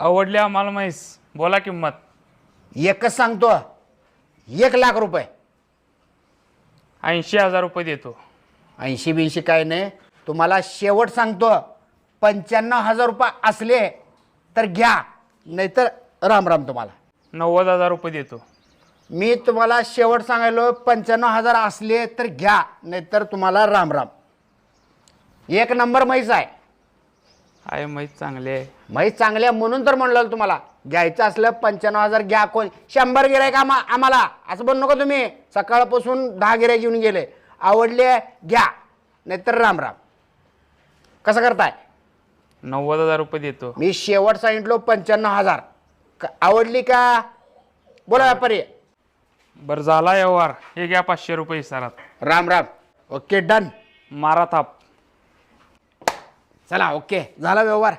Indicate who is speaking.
Speaker 1: आवडली आम्हाला म्हैस, बोला किंमत.
Speaker 2: एकच सांगतो, 1,00,000 रुपये.
Speaker 1: 80,000 रुपये देतो.
Speaker 2: 80-82 काय नाही, तुम्हाला शेवट सांगतो, 95,000 रुपये असले तर घ्या, नाहीतर राम राम. तुम्हाला
Speaker 1: 90,000 रुपये देतो.
Speaker 2: मी तुम्हाला शेवट सांगायलो, 95,000 असले तर घ्या, नाहीतर तुम्हाला राम राम. 1 नंबर म्हैस आहे.
Speaker 1: आहे म्हैस चांगली आहे.
Speaker 2: म्हैस चांगली आहे म्हणून तर म्हणलं तुम्हाला. घ्यायचं असलं 95,000 घ्या. कोण 100 गिरायक आम्हाला असं बनू नका तुम्ही. सकाळपासून 10 गिरायक घेऊन गेले. आवडले घ्या, नाहीतर राम राम. कसं करताय?
Speaker 1: 90,000 रुपये देतो.
Speaker 2: मी शेवट सांगितलो 95,000. आवडली का? बोला व्यापारी.
Speaker 1: बरं झाला व्यवहार. हे घ्या 500 रुपये इसारात.
Speaker 2: राम राम. Okay done.
Speaker 1: मारा थाप.
Speaker 2: चला ओके झाला व्यवहार.